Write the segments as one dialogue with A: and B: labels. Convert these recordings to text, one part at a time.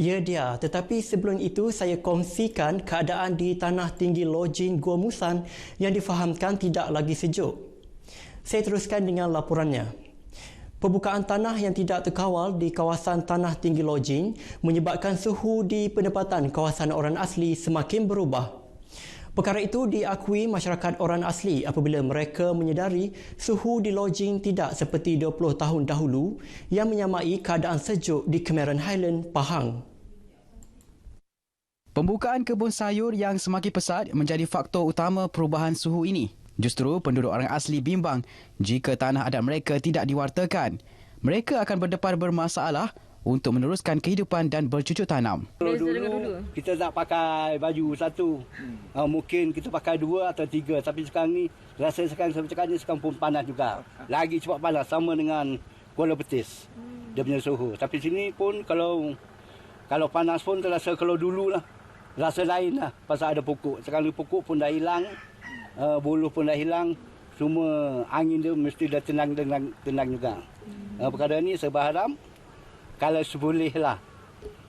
A: Ya dia, tetapi sebelum itu saya kongsikan keadaan di tanah tinggi lojing Gua Musan yang difahamkan tidak lagi sejuk. Saya teruskan dengan laporannya. Pembukaan tanah yang tidak terkawal di kawasan tanah tinggi lojing menyebabkan suhu di penempatan kawasan orang asli semakin berubah. Perkara itu diakui masyarakat orang asli apabila mereka menyedari suhu di lojing tidak seperti 20 tahun dahulu yang menyamai keadaan sejuk di Cameron Highland, Pahang.
B: Pembukaan kebun sayur yang semakin pesat menjadi faktor utama perubahan suhu ini. Justru penduduk orang asli bimbang jika tanah adat mereka tidak diwartakan. Mereka akan berdepan bermasalah untuk meneruskan kehidupan dan bercucuk tanam.
C: Dulu kita tak pakai baju satu. Mungkin kita pakai 2 atau 3. Tapi sekarang ni, rasa sekarang saya cakap ni sekarang pun panas juga. Lagi cepat panas sama dengan Kuala Betis. Dia punya suhu. Tapi sini pun kalau panas pun terasa kalau dulu lah. Rasa lain lah pasal ada pokok. Sekarang ni pokok pun dah hilang. Buluh pun dah hilang. Semua angin dia mesti dah tenang juga. Perkara ni saya berharap kalau sebolehlah,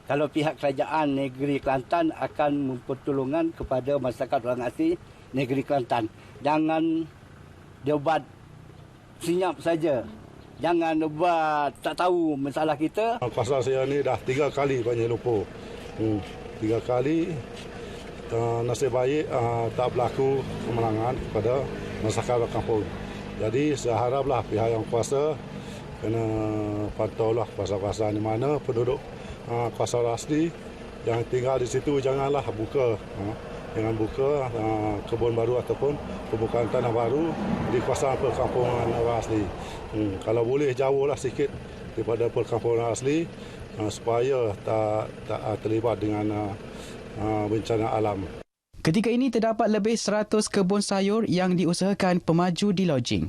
C: kalau pihak kerajaan negeri Kelantan akan mempertolongan kepada masyarakat orang asli negeri Kelantan. Jangan dia buat senyap saja. Jangan dia buat tak tahu masalah kita.
D: Kuasa saya ni dah 3 kali banjir lumpur. 3 kali. Nasib baik tak berlaku kemenangan kepada masyarakat kampung. Jadi saya haraplah pihak yang kuasa kena pantaulah kuasa-kuasa di mana penduduk kuasa asli yang tinggal di situ janganlah buka kebun baru ataupun pembukaan tanah baru di kawasan perkampungan orang asli. Kalau boleh jauhlah sikit daripada perkampungan asli supaya tak terlibat dengan bencana alam.
B: Ketika ini terdapat lebih 100 kebun sayur yang diusahakan pemaju di lojing.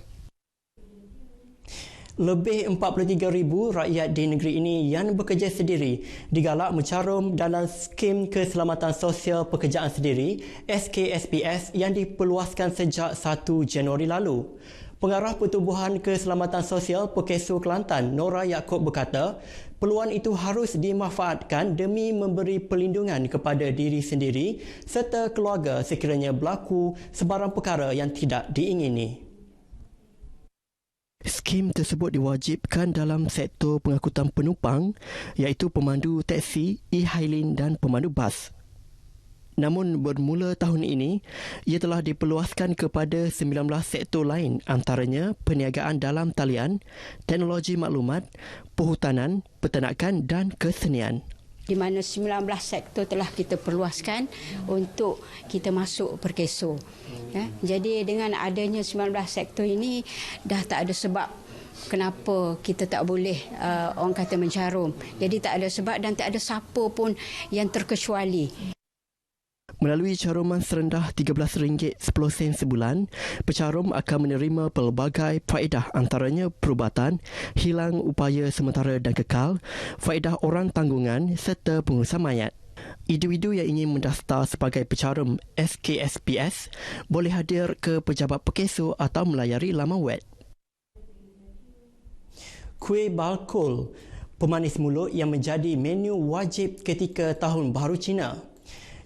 A: Lebih 43,000 rakyat di negeri ini yang bekerja sendiri digalak mencarum dalam skim keselamatan sosial pekerjaan sendiri SKSPS yang diperluaskan sejak 1 Januari lalu. Pengarah Pertubuhan Keselamatan Sosial Pekeso Kelantan, Nora Yaakob berkata, peluang itu harus dimanfaatkan demi memberi perlindungan kepada diri sendiri serta keluarga sekiranya berlaku sebarang perkara yang tidak diingini. Skim tersebut diwajibkan dalam sektor pengangkutan penumpang iaitu pemandu teksi, e-hailing dan pemandu bas. Namun bermula tahun ini, ia telah diperluaskan kepada 19 sektor lain antaranya perniagaan dalam talian, teknologi maklumat, perhutanan, peternakan dan kesenian.
E: Di mana 19 sektor telah kita perluaskan untuk kita masuk Perkeso. Jadi dengan adanya 19 sektor ini dah tak ada sebab kenapa kita tak boleh orang kata mencarum. Jadi tak ada sebab dan tak ada siapa pun yang terkecuali.
A: Melalui caruman serendah RM13.10 sebulan, pecarum akan menerima pelbagai faedah antaranya perubatan, hilang upaya sementara dan kekal, faedah orang tanggungan serta pengurusan mayat. Individu yang ingin mendaftar sebagai pecarum SKSPS boleh hadir ke pejabat Pekeso atau melayari laman web. Kuih balkol, pemanis mulut yang menjadi menu wajib ketika Tahun Baharu Cina.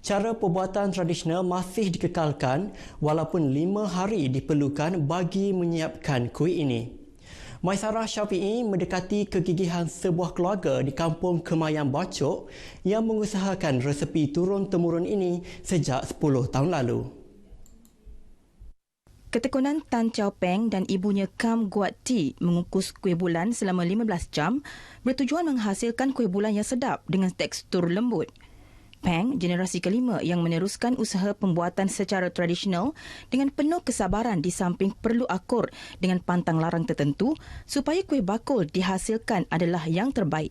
A: Cara pembuatan tradisional masih dikekalkan walaupun 5 hari diperlukan bagi menyiapkan kuih ini. Maisarah Syafi'i mendekati kegigihan sebuah keluarga di kampung Kemayan Bacok yang mengusahakan resepi turun-temurun ini sejak 10 tahun lalu.
F: Ketekunan Tan Chow Peng dan ibunya Kam Guat Ti mengukus kuih bulan selama 15 jam bertujuan menghasilkan kuih bulan yang sedap dengan tekstur lembut. Peng, generasi kelima yang meneruskan usaha pembuatan secara tradisional dengan penuh kesabaran di samping perlu akur dengan pantang larang tertentu supaya kuih bakul dihasilkan adalah yang terbaik.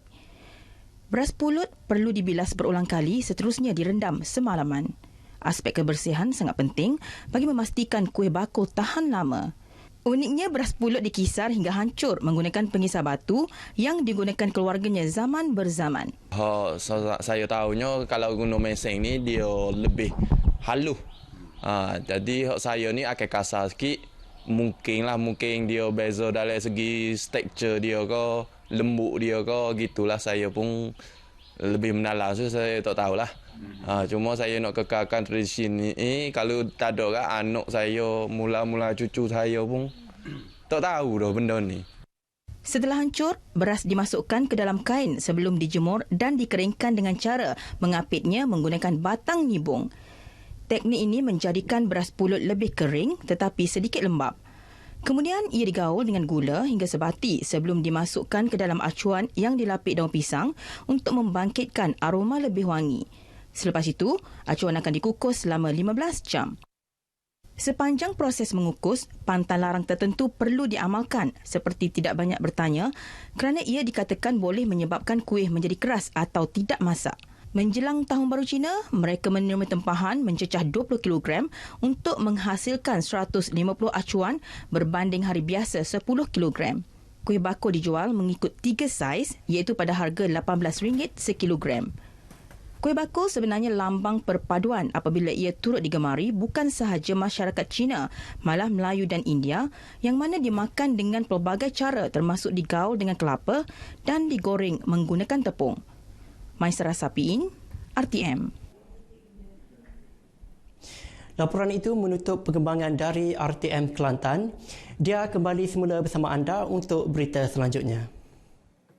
F: Beras pulut perlu dibilas berulang kali seterusnya direndam semalaman. Aspek kebersihan sangat penting bagi memastikan kuih bakul tahan lama. Uniknya beras pulut dikisar hingga hancur menggunakan pengisar batu yang digunakan keluarganya zaman berzaman.
G: Saya tahunya kalau guna mesin ni dia lebih halus. Jadi saya ni akan kasar sikit. Mungkin dia beza dari segi tekstur dia ke, lembut dia ke, gitulah saya pun lebih mendalam tu saya tak tahulah. Cuma saya nak kekalkan tradisi ni. Kalau tak ada kan anak saya, mula-mula cucu saya pun tak tahu dah benda ni.
F: Setelah hancur, beras dimasukkan ke dalam kain sebelum dijemur dan dikeringkan dengan cara mengapitnya menggunakan batang nibung. Teknik ini menjadikan beras pulut lebih kering tetapi sedikit lembap. Kemudian ia digaul dengan gula hingga sebati sebelum dimasukkan ke dalam acuan yang dilapik daun pisang untuk membangkitkan aroma lebih wangi. Selepas itu, acuan akan dikukus selama 15 jam. Sepanjang proses mengukus, pantan larang tertentu perlu diamalkan seperti tidak banyak bertanya kerana ia dikatakan boleh menyebabkan kuih menjadi keras atau tidak masak. Menjelang Tahun Baru Cina, mereka menerima tempahan mencecah 20 kg untuk menghasilkan 150 acuan berbanding hari biasa 10 kg. Kuih bakul dijual mengikut 3 saiz iaitu pada harga RM18 sekilogram. Kuih bakul sebenarnya lambang perpaduan apabila ia turut digemari bukan sahaja masyarakat Cina, malah Melayu dan India yang mana dimakan dengan pelbagai cara termasuk digaul dengan kelapa dan digoreng menggunakan tepung. Maisara Sapiin, RTM.
A: Laporan itu menutup perkembangan dari RTM Kelantan. Dia kembali semula bersama anda untuk berita selanjutnya.